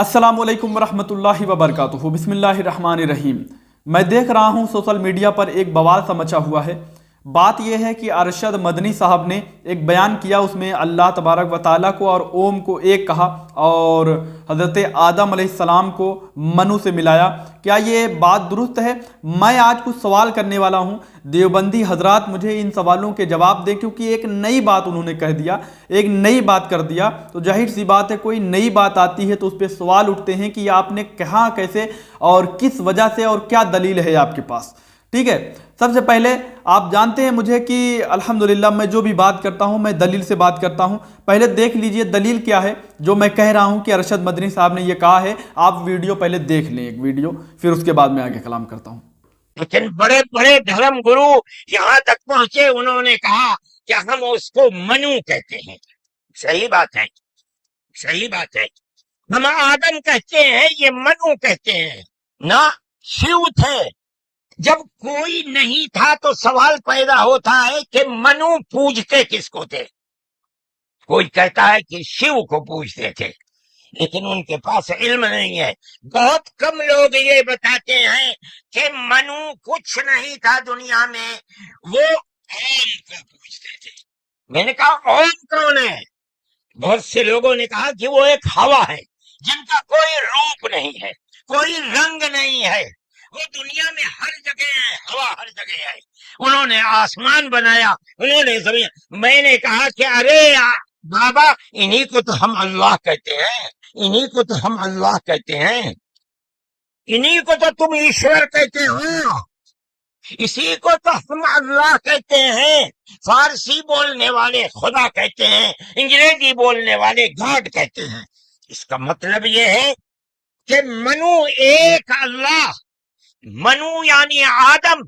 अस्सलामुअलैकुम वरहमतुल्लाहि वबरकातुहू। बिस्मिल्लाहिर्रहमानिर्रहीम। मैं देख रहा हूँ सोशल मीडिया पर एक बवाल सा मचा हुआ है। बात यह है कि अरशद मदनी साहब ने एक बयान किया, उसमें अल्लाह तबारक व ताला को और ओम को एक कहा और हज़रत आदम अलैहिस्सलाम को मनु से मिलाया। क्या ये बात दुरुस्त है? मैं आज कुछ सवाल करने वाला हूँ, देवबंदी हजरात मुझे इन सवालों के जवाब दें, क्योंकि एक नई बात उन्होंने कह दिया, एक नई बात कर दिया। तो जाहिर सी बात है, कोई नई बात आती है तो उस पर सवाल उठते हैं कि आपने कहा, कैसे और किस वजह से और क्या दलील है आपके पास। ठीक है, सबसे पहले आप जानते हैं मुझे कि अल्हम्दुलिल्लाह मैं जो भी बात करता हूं मैं दलील से बात करता हूं। पहले देख लीजिए दलील क्या है जो मैं कह रहा हूं कि अरशद मदनी साहब ने ये कहा है। आप वीडियो पहले देख लें, एक वीडियो, फिर उसके बाद मैं आगे कलाम करता हूं। लेकिन बड़े बड़े धर्म गुरु यहाँ तक पहुंचे, उन्होंने कहा कि हम उसको मनु कहते हैं। सही बात है, सही बात है। हम आदम कहते हैं, ये मनु कहते हैं ना। शिव थे, जब कोई नहीं था तो सवाल पैदा होता है कि मनु पूजते किसको थे। कोई कहता है कि शिव को पूजते थे, लेकिन उनके पास इल्म नहीं है। बहुत कम लोग ये बताते हैं कि मनु कुछ नहीं था दुनिया में, वो ओम को पूजते थे। मैंने कहा ओम कौन है? बहुत से लोगों ने कहा कि वो एक हवा है जिनका कोई रूप नहीं है, कोई रंग नहीं है, वो दुनिया में हर जगह है, हवा हर जगह है। उन्होंने आसमान बनाया, उन्होंने जमीन। मैंने कहा कि अरे बाबा, इन्हीं को तो हम अल्लाह कहते हैं, इन्हीं को तो हम अल्लाह कहते हैं, इन्हीं को तो तुम ईश्वर कहते हो, इसी को तो हम अल्लाह कहते हैं। फारसी बोलने वाले खुदा कहते हैं, अंग्रेजी बोलने वाले गॉड कहते हैं। इसका मतलब यह है कि मनु एक अल्लाह, मनु यानी आदम,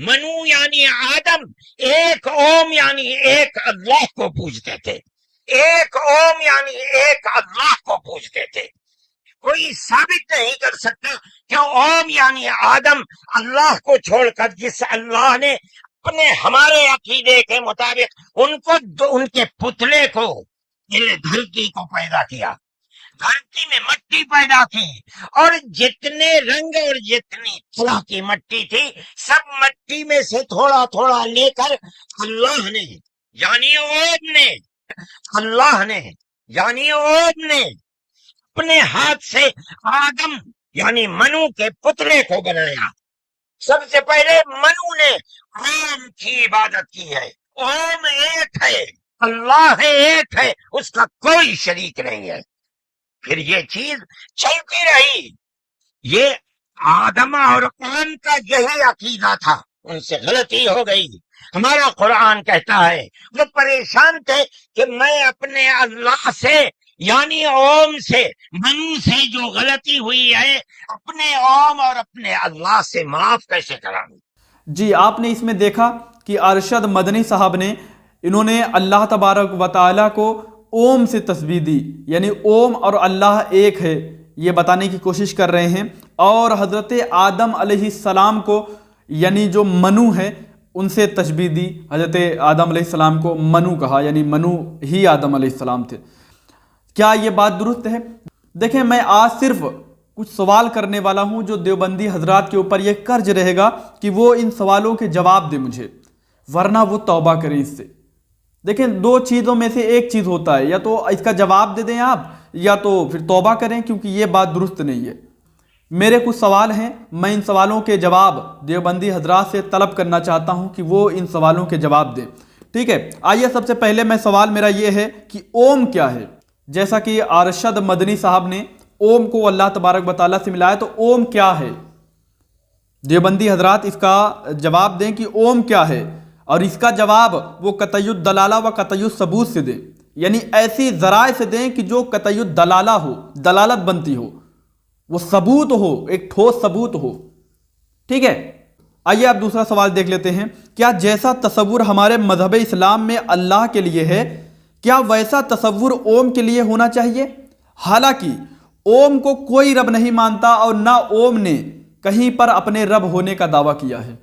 मनु यानी आदम, एक ओम यानी एक अल्लाह को पूजते थे। एक ओम यानी एक अल्लाह को पूजते थे। कोई साबित नहीं कर सकता कि ओम यानी आदम अल्लाह को छोड़कर जिस अल्लाह ने अपने हमारे अकीदे के मुताबिक उनको उनके पुतले को, धरती को पैदा किया, धरती में मट्टी पैदा की, और जितने रंग और जितनी तरह की मट्टी थी, सब मट्टी में से थोड़ा थोड़ा लेकर अल्लाह ने यानी ओम ने, अल्लाह ने यानी ओम ने अपने हाथ से आदम यानी मनु के पुतले को बनाया। सबसे पहले मनु ने ओम की इबादत की है। ओम एक है, अल्लाह एक है, उसका कोई शरीक नहीं है। फिर ये चीज चलती रही। ये आदम और ओम का यही अकीदा था, उनसे गलती हो गई। हमारा कुरान कहता है वो परेशान थे कि मैं अपने अल्लाह से यानी ओम से, मनु से जो गलती हुई है, अपने ओम और अपने अल्लाह से माफ कैसे कराऊं। जी, आपने इसमें देखा कि अरशद मदनी साहब ने, इन्होंने अल्लाह तबारक व ताला को ओम से तस्बीह दी, यानी ओम और अल्लाह एक है ये बताने की कोशिश कर रहे हैं। और हज़रत आदम अलैहिस्सलाम को यानी जो मनु है उनसे तशबीह दी, हज़रत आदम अलैहिस्सलाम को मनु कहा, यानी मनु ही आदम अलैहिस्सलाम थे। क्या ये बात दुरुस्त है? देखें, मैं आज सिर्फ कुछ सवाल करने वाला हूं जो देवबंदी हजरात के ऊपर यह कर्ज रहेगा कि वो इन सवालों के जवाब दे मुझे, वरना वो तौबा करें इससे। देखें, दो चीज़ों में से एक चीज़ होता है, या तो इसका जवाब दे दें आप, या तो फिर तौबा करें, क्योंकि ये बात दुरुस्त नहीं है। मेरे कुछ सवाल हैं, मैं इन सवालों के जवाब देवबंदी हजरात से तलब करना चाहता हूं कि वो इन सवालों के जवाब दें। ठीक है, आइए सबसे पहले मैं सवाल मेरा ये है कि ओम क्या है। जैसा कि अरशद मदनी साहब ने ओम को अल्लाह तबारक व तआला से मिलाया, तो ओम क्या है? देवबंदी हजरात इसका जवाब दें कि ओम क्या है, और इसका जवाब वो कतयुद दलाला व कतयुद सबूत से दें, यानी ऐसी जराए से दें कि जो कतयुद दलाला हो, दलालत बनती हो, वो सबूत हो, एक ठोस सबूत हो। ठीक है, आइए आप दूसरा सवाल देख लेते हैं। क्या जैसा तसव्वुर हमारे मजहब इस्लाम में अल्लाह के लिए है, क्या वैसा तसव्वुर ओम के लिए होना चाहिए? हालांकि ओम को कोई रब नहीं मानता और ना ओम ने कहीं पर अपने रब होने का दावा किया है।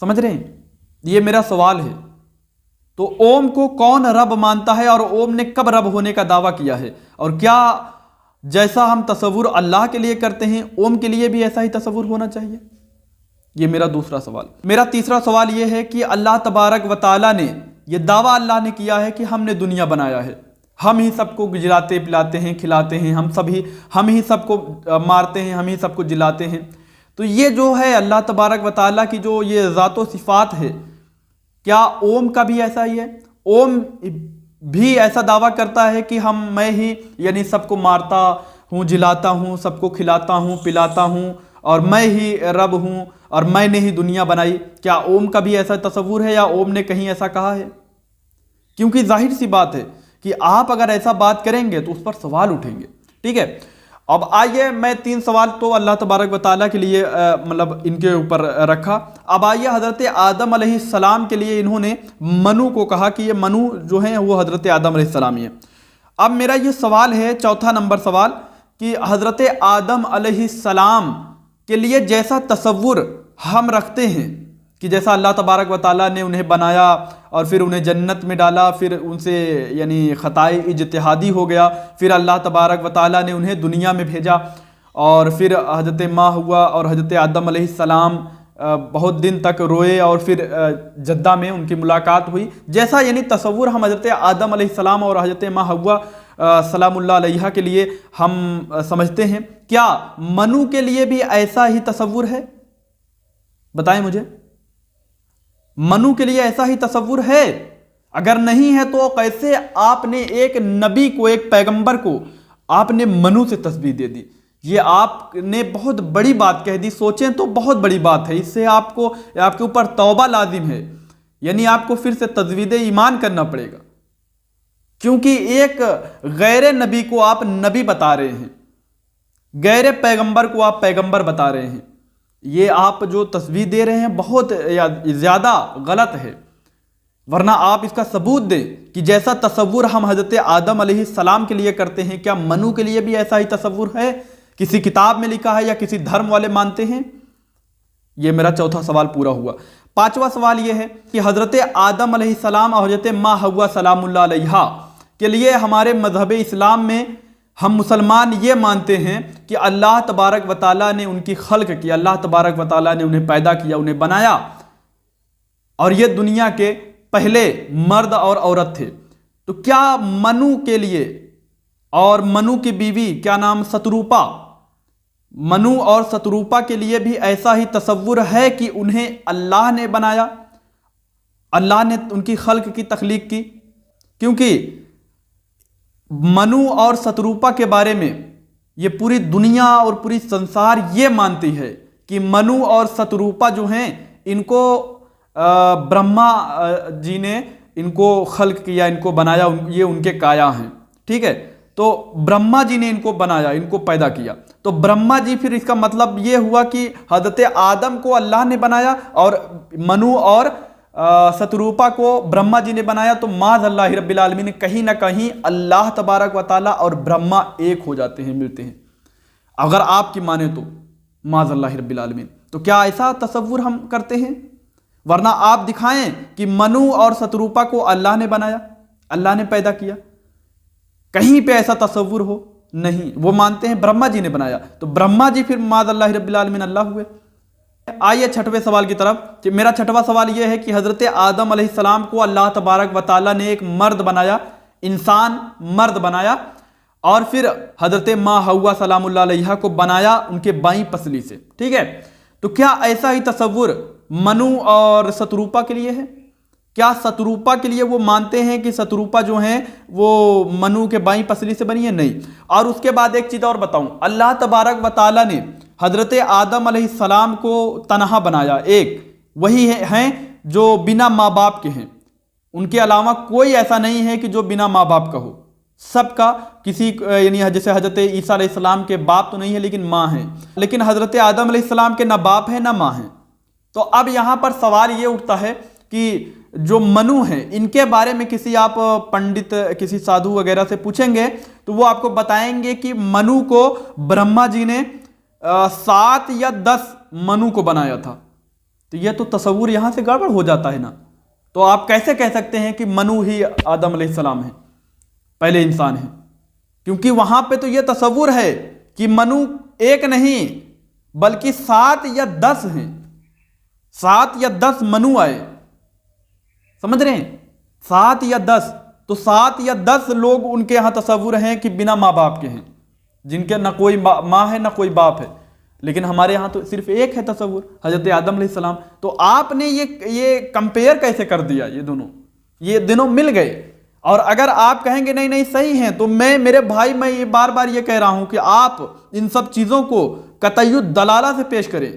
समझ रहे हैं? ये मेरा सवाल है। तो ओम को कौन रब मानता है और ओम ने कब रब होने का दावा किया है? और क्या जैसा हम तसव्वुर अल्लाह के लिए करते हैं, ओम के लिए भी ऐसा ही तसव्वुर होना चाहिए? ये मेरा दूसरा सवाल। मेरा तीसरा सवाल ये है कि अल्लाह तबारक व ताला ने ये दावा अल्लाह ने किया है कि हमने दुनिया बनाया है, हम ही सबको जिलाते पिलाते हैं, खिलाते हैं, हम ही सबको मारते हैं, हम ही सबको जिलाते हैं। तो ये जो है अल्लाह तबारक व ताला की जो ये ज़ात व सिफ़ात है, क्या ओम का भी ऐसा ही है? ओम भी ऐसा दावा करता है कि मैं ही यानी सबको मारता हूँ, जिलाता हूँ, सबको खिलाता हूँ, पिलाता हूँ, और मैं ही रब हूँ और मैंने ही दुनिया बनाई? क्या ओम का भी ऐसा तसव्वुर है या ओम ने कहीं ऐसा कहा है? क्योंकि जाहिर सी बात है कि आप अगर ऐसा बात करेंगे तो उस पर सवाल उठेंगे। ठीक है, अब आइए, मैं 3 सवाल तो अल्लाह तबारक व ताला के लिए मतलब इनके ऊपर रखा। अब आइए, हज़रत आदम अलैहिस्सलाम के लिए इन्होंने मनु को कहा कि ये मनु जो है वो हज़रत आदम अलैहिस्सलाम ही है। अब मेरा ये सवाल है, चौथा नंबर सवाल, कि हज़रत आदम अलैहिस्सलाम के लिए जैसा तसव्वुर हम रखते हैं कि जैसा अल्लाह तबारक व ताला ने उन्हें बनाया और फिर उन्हें जन्नत में डाला, फिर उनसे यानी ख़ताए इज्तिहादी हो गया, फिर अल्लाह तबारक व ताला ने उन्हें दुनिया में भेजा, और फिर हज़रत माँ हुआ और हज़रत आदम अलैहिस्सलाम बहुत दिन तक रोए और फिर जद्दा में उनकी मुलाकात हुई, जैसा यानी तसव्वुर हम हज़रत आदम अलैहिस्सलाम और हज़रत माँ हुआ सलामुल्लाह अलैहा के लिए हम समझते हैं, क्या मनु के लिए भी ऐसा ही तसव्वुर है? बताएं मुझे, मनु के लिए ऐसा ही तसव्वुर है? अगर नहीं है तो कैसे आपने एक नबी को, एक पैगंबर को आपने मनु से तस्बीह दे दी? ये आपने बहुत बड़ी बात कह दी। सोचें तो बहुत बड़ी बात है, इससे आपके ऊपर तौबा लाजिम है, यानी आपको फिर से तजदीद ईमान करना पड़ेगा, क्योंकि एक गैर नबी को आप नबी बता रहे हैं, गैर पैगंबर को आप पैगंबर बता रहे हैं। ये आप जो तस्बीह दे रहे हैं बहुत ज़्यादा गलत है, वरना आप इसका सबूत दें कि जैसा तसव्वुर हम हज़रत आदम अलैहिस्सलाम के लिए करते हैं, क्या मनु के लिए भी ऐसा ही तसव्वुर है? किसी किताब में लिखा है या किसी धर्म वाले मानते हैं? ये मेरा चौथा सवाल पूरा हुआ। 5वां सवाल ये है कि हज़रत आदम अलैहिस्सलाम और हज़रत माँ हव्वा सलामुल्लाह अलैहा के लिए हमारे मज़हब इस्लाम में हम मुसलमान ये मानते हैं कि अल्लाह तबारक व ताला ने उनकी खल्क की, अल्लाह तबारक व ताला ने उन्हें पैदा किया, उन्हें बनाया, और ये दुनिया के पहले मर्द और औरत थे। तो क्या मनु के लिए और मनु की बीवी क्या नाम शतरूपा, मनु और शतरूपा के लिए भी ऐसा ही तसव्वुर है कि उन्हें अल्लाह ने बनाया, अल्लाह ने उनकी खल्क की, तख्लीक की? क्योंकि मनु और शतरूपा के बारे में ये पूरी दुनिया और पूरी संसार ये मानती है कि मनु और शतरूपा जो हैं इनको ब्रह्मा जी ने इनको खल्क किया, इनको बनाया, ये उनके काया हैं। ठीक है, तो ब्रह्मा जी ने इनको बनाया, इनको पैदा किया। तो ब्रह्मा जी, फिर इसका मतलब ये हुआ कि हज़रत आदम को अल्लाह ने बनाया और मनु और शतरूपा को ब्रह्मा जी ने बनाया। तो माज़अल्लाह रब्बिल आलमीन, कहीं ना कहीं अल्लाह तबारक व ताला और ब्रह्मा एक हो जाते हैं, मिलते हैं, अगर आपकी माने तो माज़अल्लाह रब्बिल आलमीन। तो क्या ऐसा तसव्वुर हम करते हैं? वरना आप दिखाएं कि मनु और शतरूपा को अल्लाह ने बनाया, अल्लाह ने पैदा किया, कहीं पे ऐसा तसव्वुर हो? नहीं, वो मानते हैं ब्रह्मा जी ने बनाया। तो ब्रह्मा जी फिर माज़अल्लाह रब्बिल आलमीन अल्लाह हुए। आइए छठवें सवाल की तरफ, कि मेरा छठवां सवाल यह है कि हज़रत आदम अलैहिस्सलाम को अल्लाह तबारक व ताला ने एक मर्द बनाया, इंसान मर्द बनाया, और फिर हज़रत माँ हव्वा सलामुल्लाह अलैहा को बनाया उनके बाईं पसली से। ठीक है, तो क्या ऐसा ही तसव्वुर मनु और शतरूपा के लिए है? क्या शतरूपा के लिए वो मानते हैं कि शतरूपा जो हैं वो मनु के बाईं पसली से बनी है? नहीं। और उसके बाद एक चीज़ और बताऊं, अल्लाह तबारक व ताला ने हज़रत आदम अलैहिस्सलाम को तनहा बनाया, एक वही हैं जो बिना माँ बाप के हैं, उनके अलावा कोई ऐसा नहीं है कि जो बिना माँ बाप का हो, सबका किसी यानी जैसे हज़रत ईसा अलैहिस्सलाम के बाप तो नहीं है लेकिन माँ हैं, लेकिन हज़रत आदम अलैहिस्सलाम के ना बाप है ना माँ है। तो अब यहाँ पर सवाल ये उठता है कि जो मनु हैं इनके बारे में किसी आप पंडित, किसी साधु वगैरह से पूछेंगे तो वो आपको बताएंगे कि मनु को ब्रह्मा जी ने 7 या 10 मनु को बनाया था। तो ये तो तसव्वुर यहाँ से गड़बड़ हो जाता है ना। तो आप कैसे कह सकते हैं कि मनु ही आदम अलैहिस्सलाम है, पहले इंसान है? کیونکہ وہاں پہ تو یہ تصور ہے کہ منو ایک نہیں بلکہ 7 یا 10 ہیں، 7 یا 10 منو آئے، سمجھ رہے ہیں، 7 یا 10، تو 7 یا 10 لوگ ان کے ہاں تصور ہیں کہ بنا ماں باپ کے ہیں، جن کے نہ کوئی ماں ہے نہ کوئی باپ ہے، لیکن ہمارے یہاں تو صرف ایک ہے تصور، حضرت آدم علیہ السلام۔ تو آپ نے یہ کمپیئر کیسے کر دیا؟ یہ دونوں مل گئے۔ اور اگر آپ کہیں گے نہیں نہیں صحیح ہیں، تو میرے بھائی میں یہ بار بار یہ کہہ رہا ہوں کہ آپ ان سب چیزوں کو قطعی دلالہ سے پیش کریں،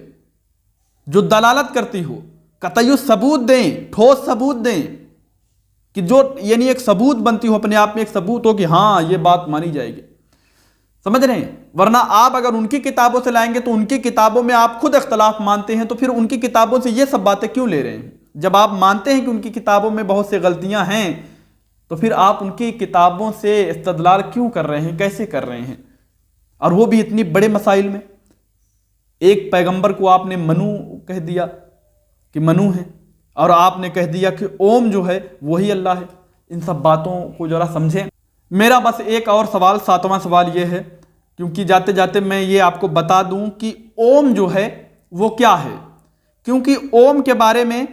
جو دلالت کرتی ہو، قطعی ثبوت دیں، ٹھوس ثبوت دیں، کہ جو یعنی ایک ثبوت بنتی ہو، اپنے آپ میں ایک ثبوت ہو کہ ہاں یہ بات مانی جائے گی، سمجھ رہے ہیں؟ ورنہ آپ اگر ان کی کتابوں سے لائیں گے تو ان کی کتابوں میں آپ خود اختلاف مانتے ہیں، تو پھر ان کی کتابوں سے یہ سب باتیں کیوں لے رہے ہیں؟ جب آپ مانتے ہیں کہ ان کی کتابوں میں بہت سی غلطیاں ہیں، تو پھر آپ ان کی کتابوں سے استدلال کیوں کر رہے ہیں، کیسے کر رہے ہیں؟ اور وہ بھی اتنی بڑے مسائل میں۔ ایک پیغمبر کو آپ نے منو کہہ دیا کہ منو ہے، اور آپ نے کہہ دیا کہ اوم جو ہے وہی اللہ ہے۔ ان سب باتوں کو ذرا سمجھیں۔ میرا بس ایک اور سوال، 7واں سوال یہ ہے، کیونکہ جاتے جاتے میں یہ آپ کو بتا دوں کہ اوم جو ہے وہ کیا ہے، کیونکہ اوم کے بارے میں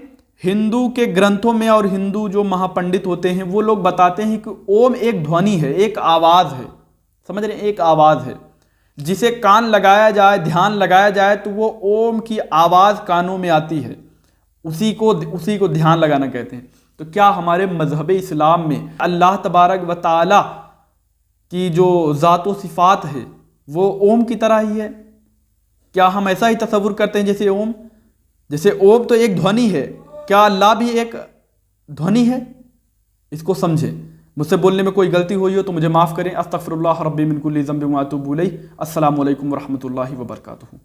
ہندو کے گرنتھوں میں اور ہندو جو مہا پنڈت ہوتے ہیں وہ لوگ بتاتے ہیں کہ اوم ایک دھونی ہے، ایک آواز ہے، سمجھ رہے ہیں؟ ایک آواز ہے جسے کان لگایا جائے، دھیان لگایا جائے تو وہ اوم کی آواز کانوں میں آتی ہے، اسی کو دھیان لگانا کہتے ہیں۔ تو کیا ہمارے مذہب اسلام میں اللہ تبارک و تعالی کی جو ذات و صفات ہے وہ اوم کی طرح ہی ہے؟ کیا ہم ایسا ہی تصور کرتے ہیں جیسے اوم تو ایک دھونی ہے، کیا اللہ بھی ایک دھونی ہے؟ اس کو سمجھیں۔ مجھ سے بولنے میں کوئی غلطی ہوئی ہو تو مجھے معاف کریں۔ استغفر اللہ ربی من کل ذنب و اتوب الیہ۔ السلام علیکم ورحمۃ اللہ وبرکاتہ۔